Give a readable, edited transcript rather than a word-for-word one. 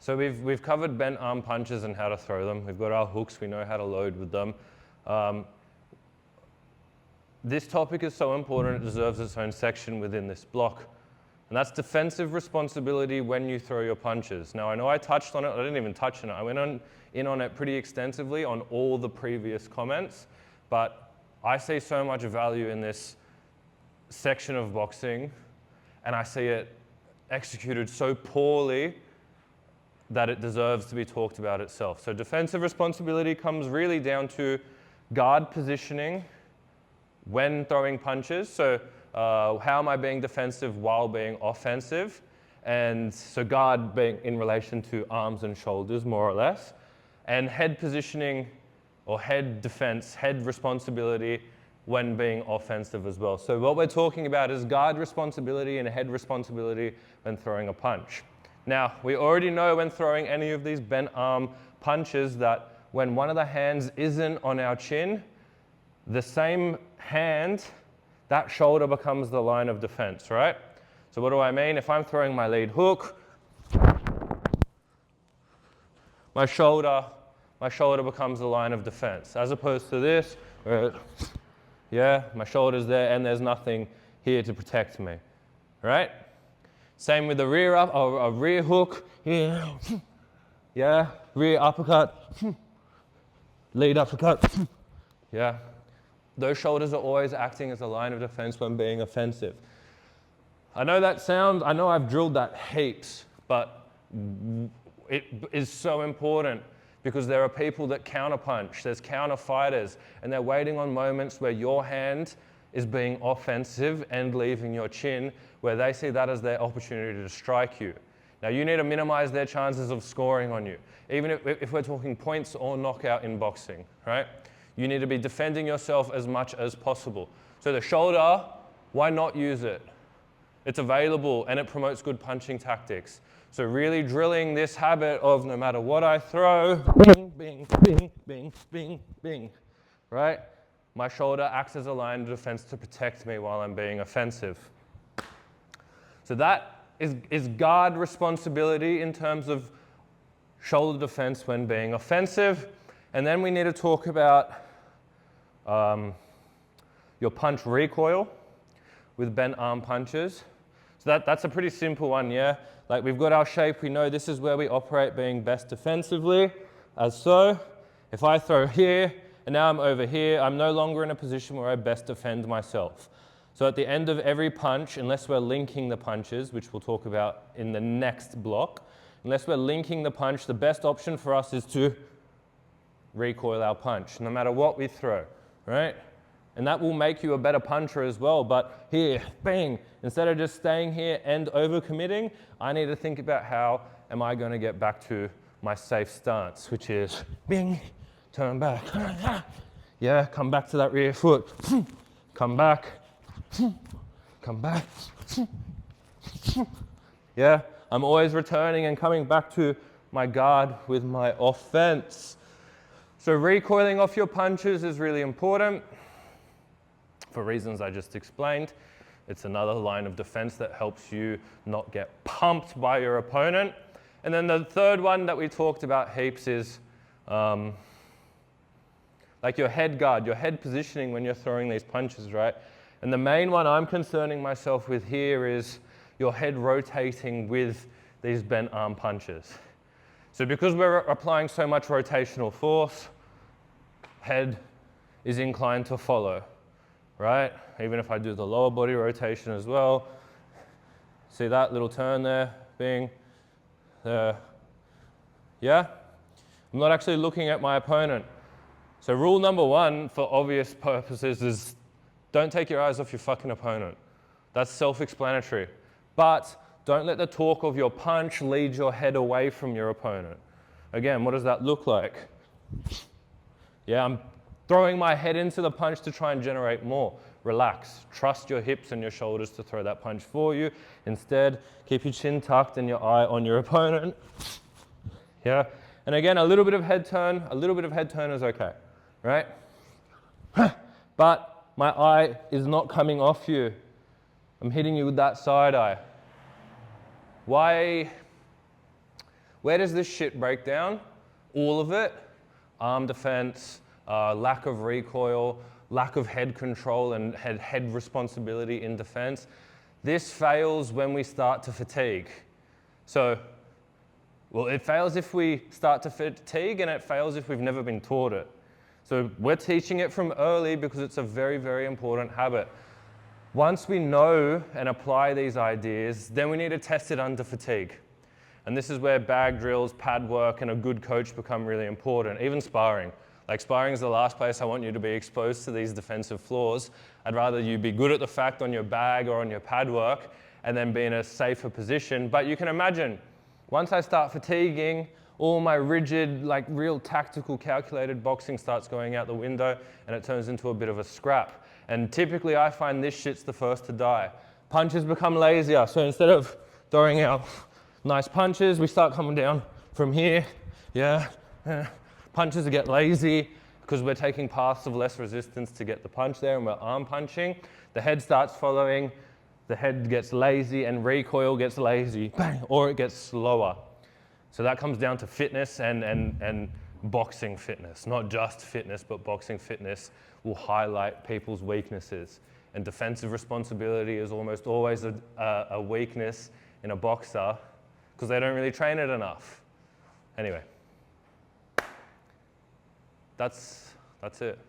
So we've covered bent arm punches and how to throw them. We've got our hooks, we know how to load with them. This topic is so important, it deserves its own section within this block. And that's defensive responsibility when you throw your punches. Now, I know I touched on it, I didn't even touch on it. I went in on it pretty extensively on all the previous comments, but I see so much value in this section of boxing, and I see it executed so poorly that it deserves to be talked about itself. So defensive responsibility comes really down to guard positioning when throwing punches. So how am I being defensive while being offensive? And so guard being in relation to arms and shoulders, more or less. And head positioning or head defense, head responsibility when being offensive as well. So what we're talking about is guard responsibility and head responsibility when throwing a punch. Now, we already know when throwing any of these bent arm punches that when one of the hands isn't on our chin, the same hand, that shoulder becomes the line of defense, right? So what do I mean? If I'm throwing my lead hook, my shoulder becomes the line of defense, as opposed to this, where, yeah, my shoulder's there and there's nothing here to protect me, right? Same with the rear up, or a rear hook, yeah, rear uppercut, lead uppercut, yeah. Those shoulders are always acting as a line of defense when being offensive. I know I've drilled that heaps, but it is so important because there are people that counterpunch, there's counter fighters, and they're waiting on moments where your hand is being offensive and leaving your chin, where they see that as their opportunity to strike you. Now you need to minimize their chances of scoring on you, even if we're talking points or knockout in boxing, right? You need to be defending yourself as much as possible. So the shoulder, why not use it? It's available and it promotes good punching tactics. So really drilling this habit of no matter what I throw, bing, bing, bing, bing, bing, bing, right? My shoulder acts as a line of defense to protect me while I'm being offensive. So that is guard responsibility in terms of shoulder defense when being offensive. And then we need to talk about your punch recoil with bent arm punches. So that's a pretty simple one, yeah? Like we've got our shape, we know this is where we operate being best defensively, as so. If I throw here, and now I'm over here, I'm no longer in a position where I best defend myself. So at the end of every punch, unless we're linking the punches, which we'll talk about in the next block, unless we're linking the punch, the best option for us is to recoil our punch, no matter what we throw, right? And that will make you a better puncher as well. But here, bang, instead of just staying here and overcommitting, I need to think about how am I going to get back to my safe stance, which is bing, turn back, yeah, come back to that rear foot, come back, yeah, I'm always returning and coming back to my guard with my offense. So recoiling off your punches is really important for reasons I just explained. It's another line of defense that helps you not get pumped by your opponent. And then the third one that we talked about heaps is like your head guard, your head positioning when you're throwing these punches, right? And the main one I'm concerning myself with here is your head rotating with these bent arm punches. So because we're applying so much rotational force, head is inclined to follow, right? Even if I do the lower body rotation as well. See that little turn there, being there. Yeah? I'm not actually looking at my opponent. So rule number one, for obvious purposes, is don't take your eyes off your fucking opponent. That's self-explanatory. But don't let the torque of your punch lead your head away from your opponent. Again, what does that look like? Yeah, I'm throwing my head into the punch to try and generate more. Relax. Trust your hips and your shoulders to throw that punch for you. Instead, keep your chin tucked and your eye on your opponent. Yeah, and again, a little bit of head turn is okay, right? But my eye is not coming off you. I'm hitting you with that side eye. Why Where does this shit break down? All of it. Arm defense, lack of recoil, lack of head control and head responsibility in defense. This fails when we start to fatigue. So, well, it fails if we start to fatigue, and it fails if we've never been taught it. So we're teaching it from early because it's a very, very important habit. Once we know and apply these ideas, then we need to test it under fatigue. And this is where bag drills, pad work, and a good coach become really important, even sparring. Like sparring is the last place I want you to be exposed to these defensive flaws. I'd rather you be good at the fact on your bag or on your pad work and then be in a safer position. But you can imagine, once I start fatiguing, all my rigid, like real tactical, calculated boxing starts going out the window and it turns into a bit of a scrap. And typically I find this shit's the first to die. Punches become lazier. So instead of throwing out nice punches, we start coming down from here. Yeah. Punches get lazy because we're taking paths of less resistance to get the punch there, and we're arm punching. The head starts following. The head gets lazy and recoil gets lazy, bang, or it gets slower. So that comes down to fitness and boxing fitness. Not just fitness, but boxing fitness will highlight people's weaknesses. And defensive responsibility is almost always a weakness in a boxer because they don't really train it enough. Anyway, that's it.